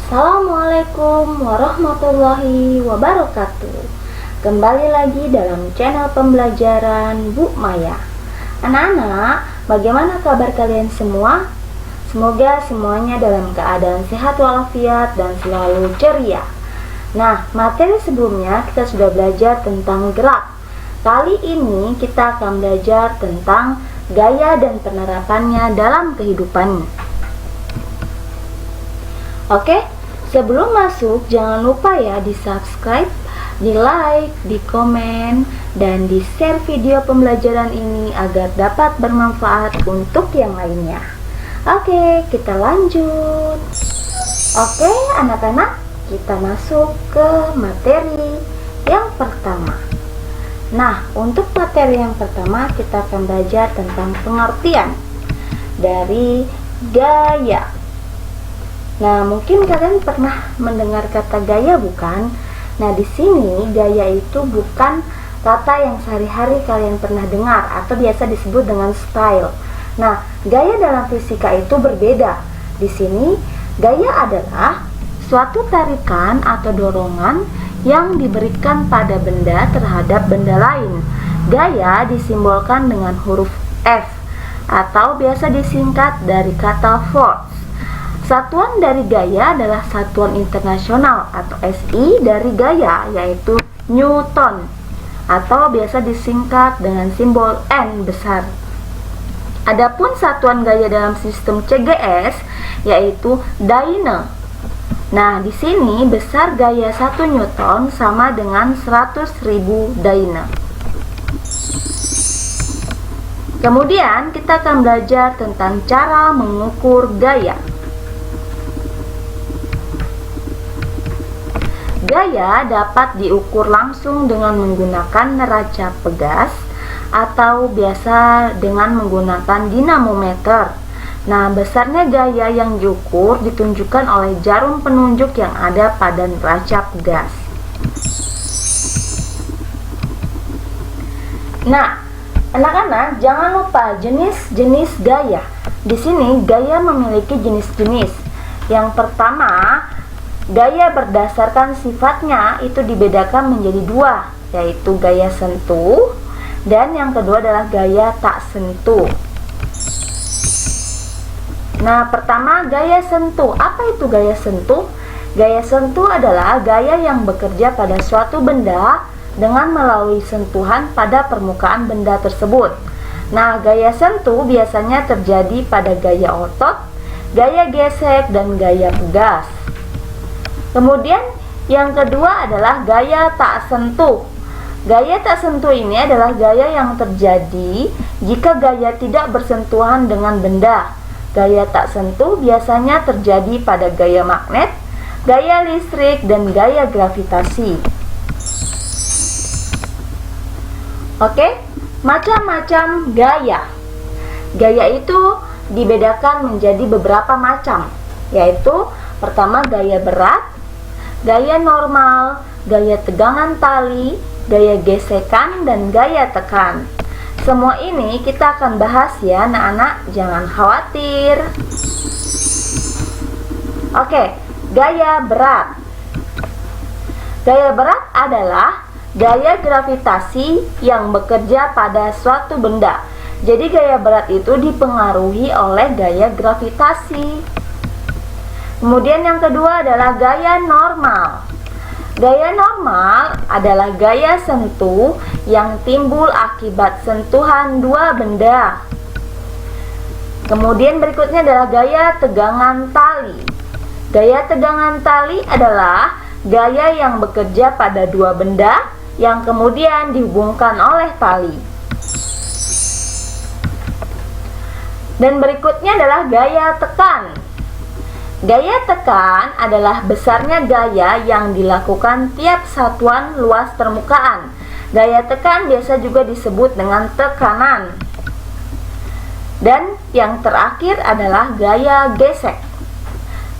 Assalamualaikum warahmatullahi wabarakatuh. Kembali lagi dalam channel pembelajaran Bu Maya. Anak-anak, bagaimana kabar kalian semua? Semoga semuanya dalam keadaan sehat walafiat dan selalu ceria. Nah, materi sebelumnya kita sudah belajar tentang gerak. Kali ini kita akan belajar tentang gaya dan penerapannya dalam kehidupan. Oke, sebelum masuk jangan lupa ya di subscribe, di like, di komen, dan di share video pembelajaran ini agar dapat bermanfaat untuk yang lainnya. Oke, kita lanjut. Oke, anak-anak, kita masuk ke materi yang pertama. Nah, untuk materi yang pertama kita akan belajar tentang pengertian dari gaya. Nah, mungkin kalian pernah mendengar kata gaya bukan? Nah, di sini gaya itu bukan kata yang sehari-hari kalian pernah dengar atau biasa disebut dengan style. Nah, gaya dalam fisika itu berbeda. Di sini, gaya adalah suatu tarikan atau dorongan yang diberikan pada benda terhadap benda lain. Gaya disimbolkan dengan huruf F atau biasa disingkat dari kata force. Satuan dari gaya adalah satuan internasional atau SI dari gaya, yaitu Newton atau biasa disingkat dengan simbol N besar. Adapun satuan gaya dalam sistem CGS yaitu Dyne. Nah, di sini besar gaya 1 Newton sama dengan 100.000 Dyne. Kemudian kita akan belajar tentang cara mengukur gaya. Gaya dapat diukur langsung dengan menggunakan neraca pegas atau biasa dengan menggunakan dinamometer. Nah, besarnya gaya yang diukur ditunjukkan oleh jarum penunjuk yang ada pada neraca pegas. Nah, anak-anak jangan lupa jenis-jenis gaya. Di sini gaya memiliki jenis-jenis. Yang pertama, gaya berdasarkan sifatnya itu dibedakan menjadi dua, yaitu gaya sentuh dan yang kedua adalah gaya tak sentuh. Nah, pertama gaya sentuh. Apa itu gaya sentuh? Gaya sentuh adalah gaya yang bekerja pada suatu benda dengan melalui sentuhan pada permukaan benda tersebut. Nah, gaya sentuh biasanya terjadi pada gaya otot, gaya gesek, dan gaya pegas. Kemudian yang kedua adalah gaya tak sentuh. Gaya tak sentuh ini adalah gaya yang terjadi jika gaya tidak bersentuhan dengan benda. Gaya tak sentuh biasanya terjadi pada gaya magnet, gaya listrik, dan gaya gravitasi. Oke, macam-macam gaya. Gaya itu dibedakan menjadi beberapa macam, yaitu pertama gaya berat, gaya normal, gaya tegangan tali, gaya gesekan, dan gaya tekan. Semua ini kita akan bahas ya anak-anak, jangan khawatir. Oke, gaya berat. Gaya berat adalah gaya gravitasi yang bekerja pada suatu benda. Jadi gaya berat itu dipengaruhi oleh gaya gravitasi. Kemudian yang kedua adalah gaya normal. Gaya normal adalah gaya sentuh yang timbul akibat sentuhan dua benda. Kemudian berikutnya adalah gaya tegangan tali. Gaya tegangan tali adalah gaya yang bekerja pada dua benda yang kemudian dihubungkan oleh tali. Dan berikutnya adalah gaya tekan. Gaya tekan adalah besarnya gaya yang dilakukan tiap satuan luas permukaan. Gaya tekan biasa juga disebut dengan tekanan. Dan yang terakhir adalah gaya gesek.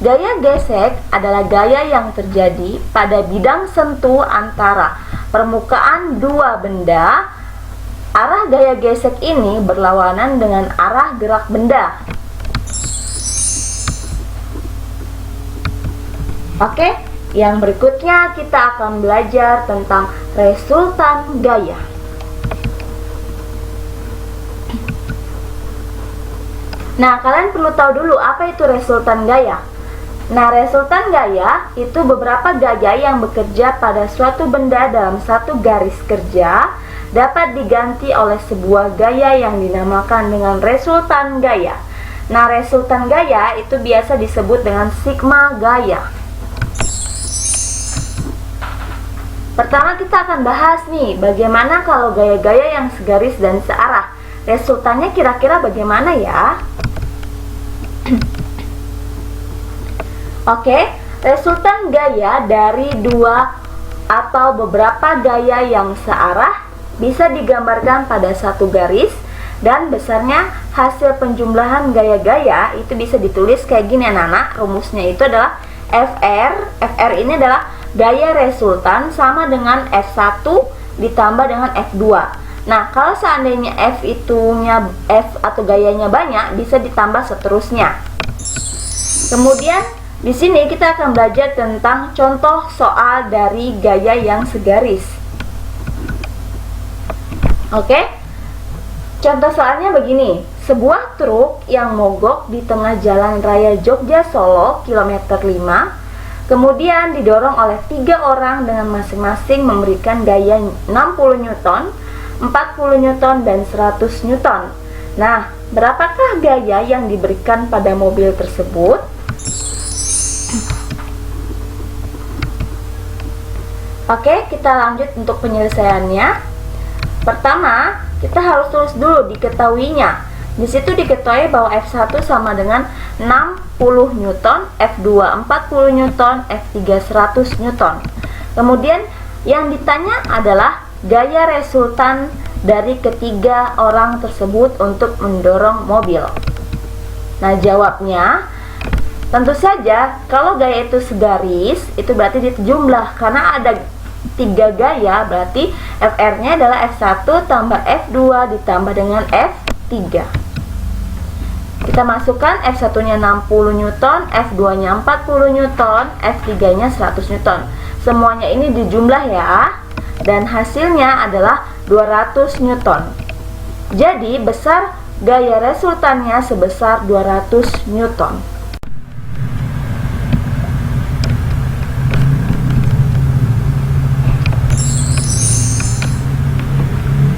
Gaya gesek adalah gaya yang terjadi pada bidang sentuh antara permukaan dua benda. Arah gaya gesek ini berlawanan dengan arah gerak benda. Oke, yang berikutnya kita akan belajar tentang resultan gaya. Nah, kalian perlu tahu dulu apa itu resultan gaya. Nah, resultan gaya itu beberapa gaya yang bekerja pada suatu benda dalam satu garis kerja dapat diganti oleh sebuah gaya yang dinamakan dengan resultan gaya. Nah, resultan gaya itu biasa disebut dengan sigma gaya. Pertama kita akan bahas nih, bagaimana kalau gaya-gaya yang segaris dan searah. Resultannya kira-kira bagaimana ya? Oke, resultan gaya dari dua atau beberapa gaya yang searah bisa digambarkan pada satu garis, dan besarnya hasil penjumlahan gaya-gaya itu bisa ditulis kayak gini anak-anak. Rumusnya itu adalah FR ini adalah gaya resultan sama dengan F1 ditambah dengan F2. Nah, kalau seandainya F atau gayanya banyak, bisa ditambah seterusnya. Kemudian di sini kita akan belajar tentang contoh soal dari gaya yang segaris. Oke? Contoh soalnya begini. Sebuah truk yang mogok di tengah jalan raya Jogja Solo kilometer 5 kemudian didorong oleh 3 orang dengan masing-masing memberikan gaya 60 Newton, 40 Newton, dan 100 Newton. Nah, berapakah gaya yang diberikan pada mobil tersebut? Oke, kita lanjut untuk penyelesaiannya. Pertama, kita harus tulis dulu diketahuinya. Di situ diketahui bahwa F1 sama dengan 60 Newton, F2 40 Newton, F3 100 Newton. Kemudian yang ditanya adalah gaya resultan dari ketiga orang tersebut untuk mendorong mobil. Nah, jawabnya tentu saja kalau gaya itu segaris, itu berarti dijumlah karena ada 3 gaya, berarti FR-nya adalah F1 tambah F2 ditambah dengan F3. Kita masukkan F1-nya 60 Newton, F2-nya 40 Newton, F3-nya 100 Newton. Semuanya ini dijumlah ya, dan hasilnya adalah 200 Newton. Jadi besar gaya resultannya sebesar 200 Newton.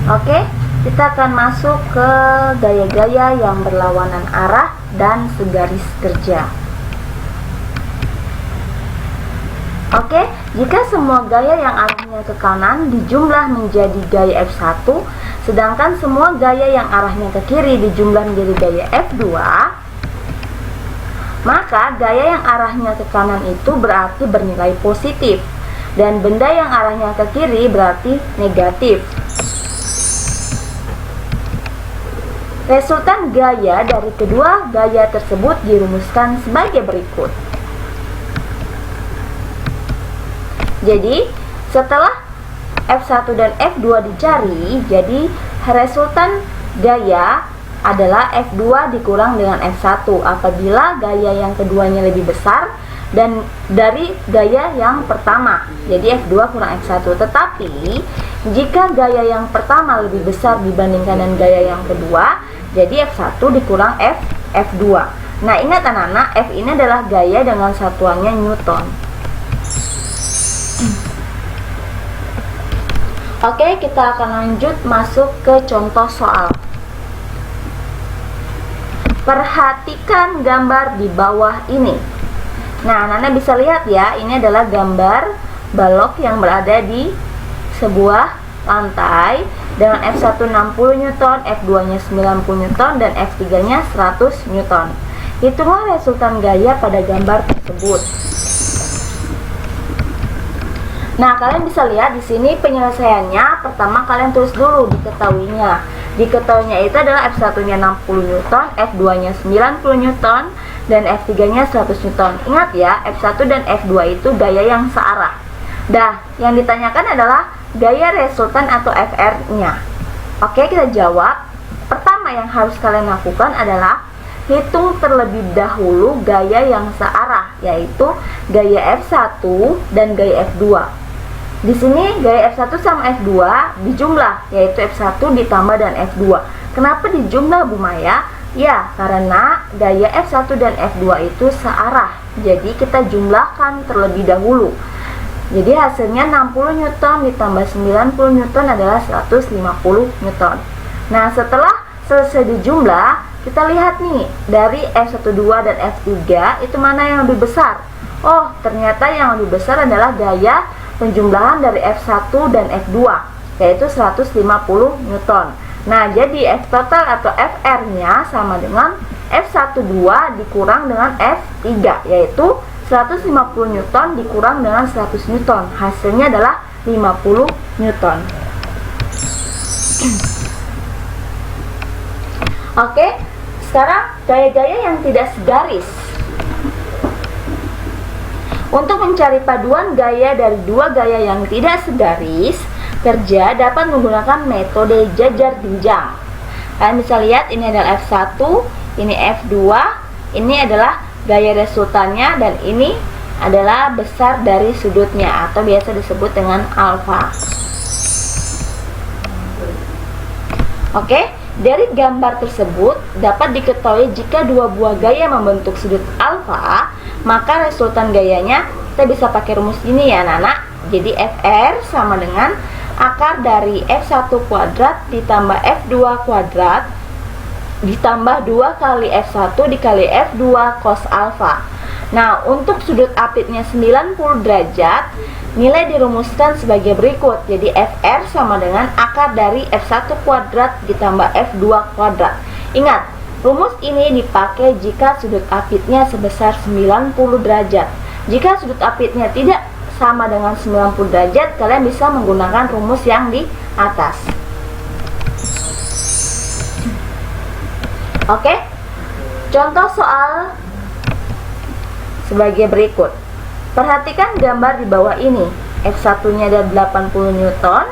Oke, kita akan masuk ke gaya-gaya yang berlawanan arah dan segaris kerja. Oke, jika semua gaya yang arahnya ke kanan dijumlah menjadi gaya F1, sedangkan semua gaya yang arahnya ke kiri dijumlah menjadi gaya F2, maka gaya yang arahnya ke kanan itu berarti bernilai positif, dan benda yang arahnya ke kiri berarti negatif. Resultan gaya dari kedua gaya tersebut dirumuskan sebagai berikut. Jadi, setelah F1 dan F2 dicari, jadi resultan gaya adalah F2 dikurang dengan F1 apabila gaya yang keduanya lebih besar dan dari gaya yang pertama. Jadi F2 kurang F1. Tetapi jika gaya yang pertama lebih besar dibandingkan dengan gaya yang kedua, jadi F1 dikurang F2. Nah, ingat anak-anak, F ini adalah gaya dengan satuannya Newton. Oke, kita akan lanjut masuk ke contoh soal. Perhatikan gambar di bawah ini. Nah, anak-anak bisa lihat ya, ini adalah gambar balok yang berada di sebuah lantai dengan F1 60 Newton, F2-nya 90 Newton, dan F3-nya 100 Newton. Hitunglah resultan gaya pada gambar tersebut. Nah, kalian bisa lihat di sini penyelesaiannya. Pertama, kalian tulis dulu diketahuinya. Diketahuinya itu adalah F1-nya 60 Newton, F2-nya 90 Newton, dan F3-nya 100 Newton. Ingat ya, F1 dan F2 itu gaya yang searah. Nah, yang ditanyakan adalah gaya resultan atau FR-nya. Oke, kita jawab. Pertama yang harus kalian lakukan adalah hitung terlebih dahulu gaya yang searah, yaitu gaya F1 dan gaya F2. Di sini gaya F1 sama F2 dijumlah, yaitu F1 ditambah dan F2. Kenapa dijumlah, Bu Maya? Ya, karena gaya F1 dan F2 itu searah. Jadi kita jumlahkan terlebih dahulu. Jadi hasilnya 60 Newton ditambah 90 Newton adalah 150 Newton. Nah, setelah selesai dijumlah, kita lihat nih, dari F12 dan F3 itu mana yang lebih besar? Oh, ternyata yang lebih besar adalah gaya penjumlahan dari F1 dan F2, yaitu 150 Newton. Nah, jadi F total atau FR-nya sama dengan F12 dikurang dengan F3, yaitu 150 Newton dikurang dengan 100 Newton. Hasilnya adalah 50 Newton. Oke, sekarang gaya-gaya yang tidak segaris. Untuk mencari paduan gaya dari dua gaya yang tidak segaris, kerja dapat menggunakan metode jajar jenjang. Kalian bisa lihat ini adalah F1, ini F2, ini adalah gaya resultannya, dan ini adalah besar dari sudutnya atau biasa disebut dengan alfa. Oke, dari gambar tersebut dapat diketahui jika dua buah gaya membentuk sudut alfa, maka resultan gayanya kita bisa pakai rumus ini ya anak-anak. Jadi FR sama dengan akar dari F1 kuadrat ditambah F2 kuadrat ditambah 2 kali F1 dikali F2 cos alfa. Nah, untuk sudut apitnya 90 derajat, nilai dirumuskan sebagai berikut. Jadi FR sama dengan akar dari F1 kuadrat ditambah F2 kuadrat. Ingat, rumus ini dipakai jika sudut apitnya sebesar 90 derajat. Jika sudut apitnya tidak sama dengan 90 derajat, kalian bisa menggunakan rumus yang di atas. Oke, contoh soal sebagai berikut. Perhatikan gambar di bawah ini. F1 nya adalah 80 Newton,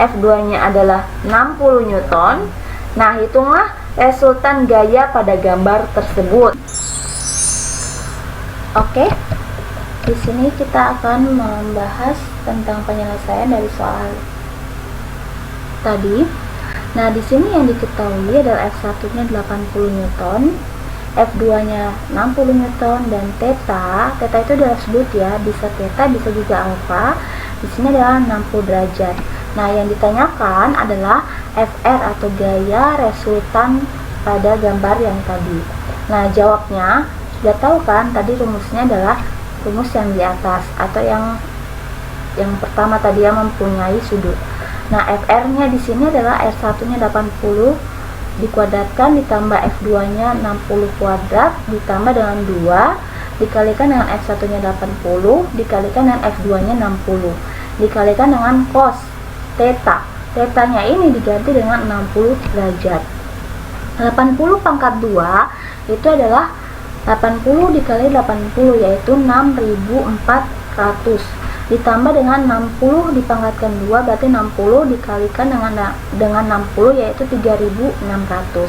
F2 nya adalah 60 Newton. Nah, hitunglah resultan gaya pada gambar tersebut. Oke, di sini kita akan membahas tentang penyelesaian dari soal tadi. Nah, di sini yang diketahui adalah F1-nya 80 Newton, F2-nya 60 Newton, dan theta itu adalah sudut ya, bisa theta, bisa juga alfa. Di sini adalah 60 derajat. Nah, yang ditanyakan adalah FR atau gaya resultan pada gambar yang tadi. Nah, jawabnya sudah tahu kan, tadi rumusnya adalah rumus yang di atas atau yang pertama tadi yang mempunyai sudut. Nah, FR-nya di sini adalah R1-nya 80 dikuadratkan ditambah F2-nya 60 kuadrat ditambah dengan 2 dikalikan dengan F1-nya 80 dikalikan dengan F2-nya 60 dikalikan dengan cos theta. Theta-nya ini diganti dengan 60 derajat. 80 pangkat 2 itu adalah 80 dikali 80, yaitu 6.400 ditambah dengan 60 dipangkatkan 2, berarti 60 dikalikan dengan 60, yaitu 3.600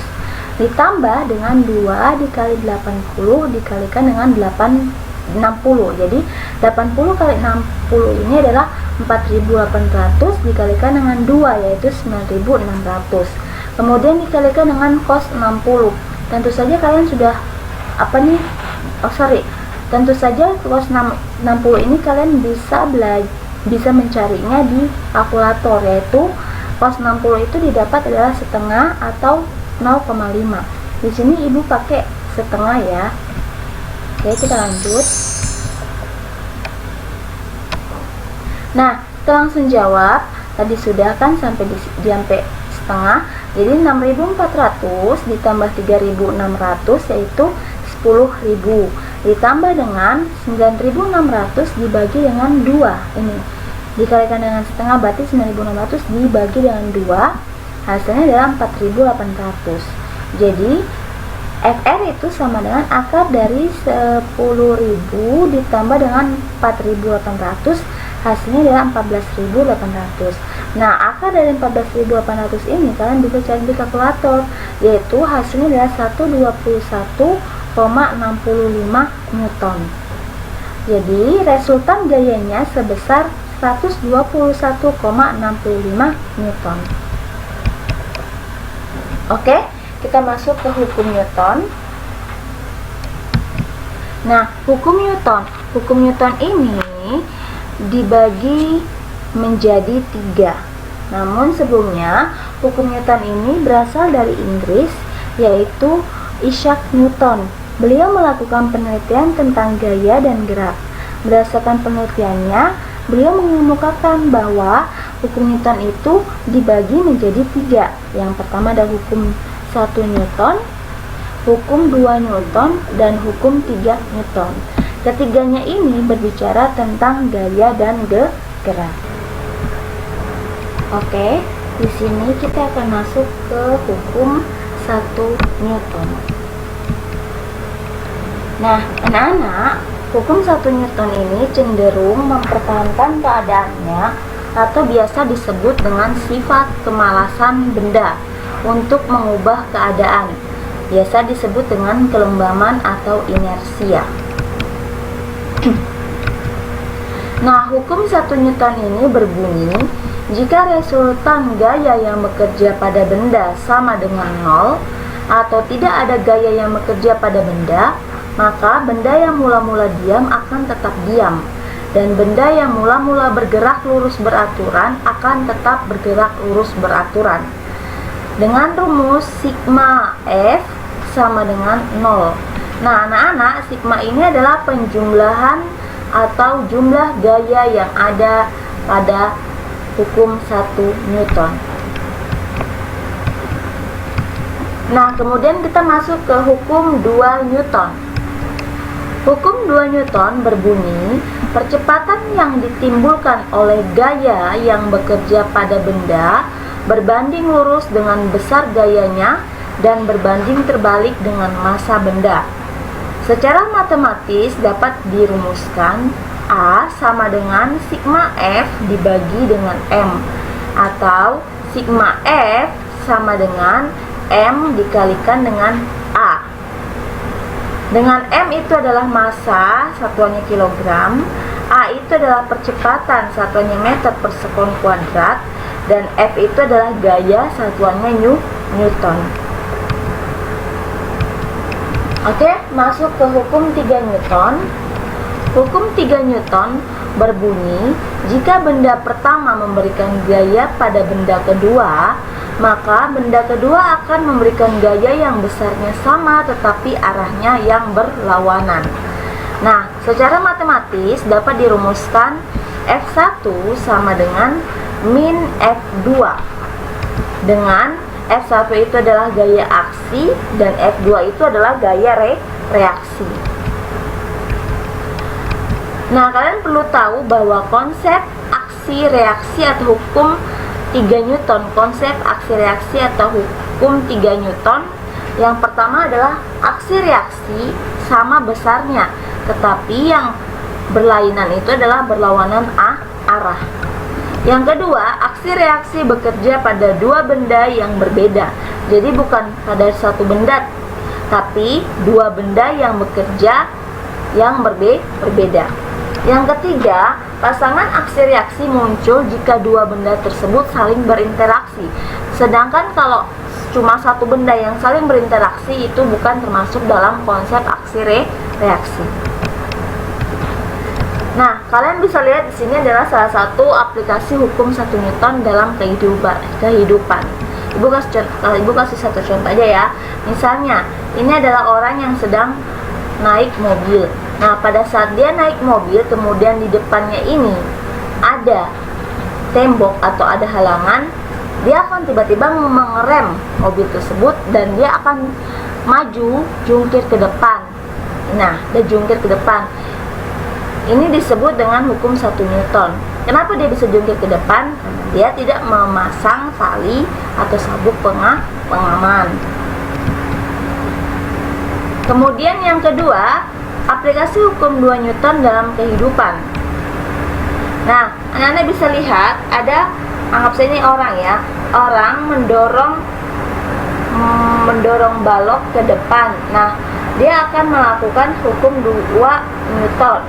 ditambah dengan 2 dikali 80 dikalikan dengan 60. Jadi 80 kali 60 ini adalah 4.800 dikalikan dengan 2, yaitu 9.600. Kemudian dikalikan dengan cos 60. Tentu saja kalian sudah tentu saja cos 60 ini kalian bisa mencarinya di kalkulator, yaitu cos 60 itu didapat adalah setengah atau 0,5. Di sini ibu pakai setengah ya. Oke, kita lanjut. Nah, kita langsung jawab. Tadi sudah kan sampai setengah. Jadi 6.400 ditambah 3.600 yaitu 10.000 ditambah dengan 9.600 dibagi dengan 2. Ini dikalikan dengan setengah, berarti 9.600 dibagi dengan 2, hasilnya adalah 4.800. Jadi FR itu sama dengan akar dari 10.000 ditambah dengan 4.800, hasilnya adalah 14.800. Nah, akar dari 14.800 ini kalian bisa cari di kalkulator, yaitu hasilnya adalah 121,65 Newton. Jadi resultan gayanya sebesar 121,65 Newton. Oke, kita masuk ke hukum Newton. Nah, hukum Newton ini dibagi menjadi 3. Namun sebelumnya, hukum Newton ini berasal dari Inggris, yaitu Isaac Newton. Beliau melakukan penelitian tentang gaya dan gerak. Berdasarkan penelitiannya, beliau mengemukakan bahwa hukum Newton itu dibagi menjadi 3. Yang pertama ada hukum 1 Newton, hukum 2 Newton, dan hukum 3 Newton. Ketiganya ini berbicara tentang gaya dan gerak. Oke, di sini kita akan masuk ke hukum 1 Newton. Nah, anak-anak, hukum 1 Newton ini cenderung mempertahankan keadaannya atau biasa disebut dengan sifat kemalasan benda untuk mengubah keadaan. Biasa disebut dengan kelembaman atau inersia. Nah, hukum 1 Newton ini berbunyi, jika resultan gaya yang bekerja pada benda sama dengan 0 atau tidak ada gaya yang bekerja pada benda, maka benda yang mula-mula diam akan tetap diam, dan benda yang mula-mula bergerak lurus beraturan akan tetap bergerak lurus beraturan. Dengan rumus sigma F sama dengan 0. Nah, anak-anak, sigma ini adalah penjumlahan atau jumlah gaya yang ada pada hukum 1 Newton. Nah, kemudian kita masuk ke hukum 2 Newton. Hukum 2 Newton berbunyi, percepatan yang ditimbulkan oleh gaya yang bekerja pada benda berbanding lurus dengan besar gayanya dan berbanding terbalik dengan massa benda. Secara matematis dapat dirumuskan A sama dengan sigma F dibagi dengan M, atau sigma F sama dengan M dikalikan dengan A. Dengan M itu adalah massa, satuannya kilogram, A itu adalah percepatan, satuannya meter per sekon kuadrat, dan F itu adalah gaya, satuannya Newton. Oke, masuk ke hukum 3 Newton. Hukum 3 Newton berbunyi, jika benda pertama memberikan gaya pada benda kedua, maka benda kedua akan memberikan gaya yang besarnya sama tetapi arahnya yang berlawanan. Nah, secara matematis dapat dirumuskan F1 sama dengan min F2, dengan F1 itu adalah gaya aksi dan F2 itu adalah gaya reaksi. Nah, kalian perlu tahu bahwa konsep aksi reaksi atau hukum 3 Newton, konsep aksi reaksi atau hukum 3 Newton, yang pertama adalah aksi reaksi sama besarnya, tetapi yang berlainan itu adalah berlawanan arah. Yang kedua, aksi reaksi bekerja pada dua benda yang berbeda. Jadi bukan pada satu benda, tapi dua benda yang bekerja yang berbeda. Yang ketiga, pasangan aksi reaksi muncul jika dua benda tersebut saling berinteraksi. Sedangkan kalau cuma satu benda yang saling berinteraksi itu bukan termasuk dalam konsep aksi reaksi. Nah, kalian bisa lihat di sini adalah salah satu aplikasi hukum 1 Newton dalam kehidupan. Ibu kasih satu contoh aja ya. Misalnya, ini adalah orang yang sedang naik mobil. Nah, pada saat dia naik mobil, kemudian di depannya ini ada tembok atau ada halangan, dia akan tiba-tiba mengerem mobil tersebut dan dia akan maju jungkir ke depan. Nah, dia jungkir ke depan. Ini disebut dengan hukum 1 Newton. Kenapa dia bisa jungkir ke depan? Dia tidak memasang tali atau sabuk pengaman. Kemudian yang kedua, aplikasi hukum 2 Newton dalam kehidupan. Nah, anak-anak bisa lihat ada, anggap saja ini orang ya, orang mendorong balok ke depan. Nah, dia akan melakukan hukum 2 Newton.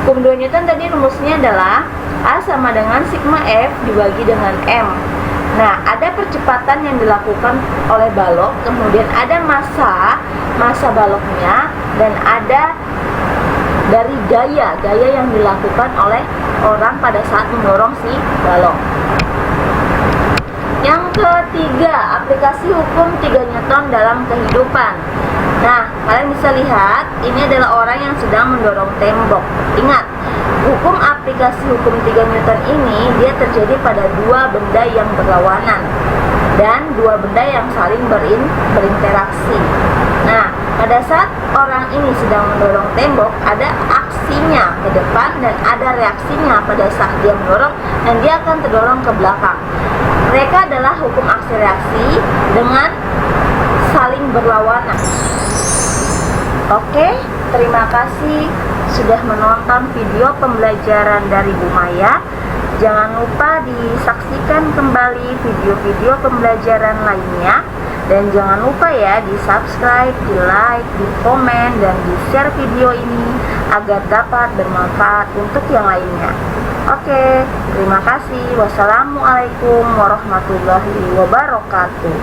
Hukum 2 Newton tadi rumusnya adalah A sama dengan sigma F dibagi dengan M. Nah, ada percepatan yang dilakukan oleh balok, kemudian ada massa baloknya, dan ada dari gaya yang dilakukan oleh orang pada saat mendorong si balok. Yang ketiga, aplikasi hukum 3 Newton dalam kehidupan. Nah, kalian bisa lihat, ini adalah orang yang sedang mendorong tembok. Ingat, hukum aplikasi hukum 3 Newton ini dia terjadi pada 2 benda yang berlawanan dan 2 benda yang saling berinteraksi. Nah, pada saat orang ini sedang mendorong tembok, ada aksinya ke depan dan ada reaksinya pada saat dia mendorong, dan dia akan terdorong ke belakang. Mereka adalah hukum aksi reaksi dengan saling berlawanan. Oke, terima kasih sudah menonton video pembelajaran dari Bu Maya. Jangan lupa disaksikan kembali video-video pembelajaran lainnya. Dan jangan lupa ya, di subscribe, di like, di komen, dan di share video ini agar dapat bermanfaat untuk yang lainnya. Oke, terima kasih. Wassalamualaikum warahmatullahi wabarakatuh.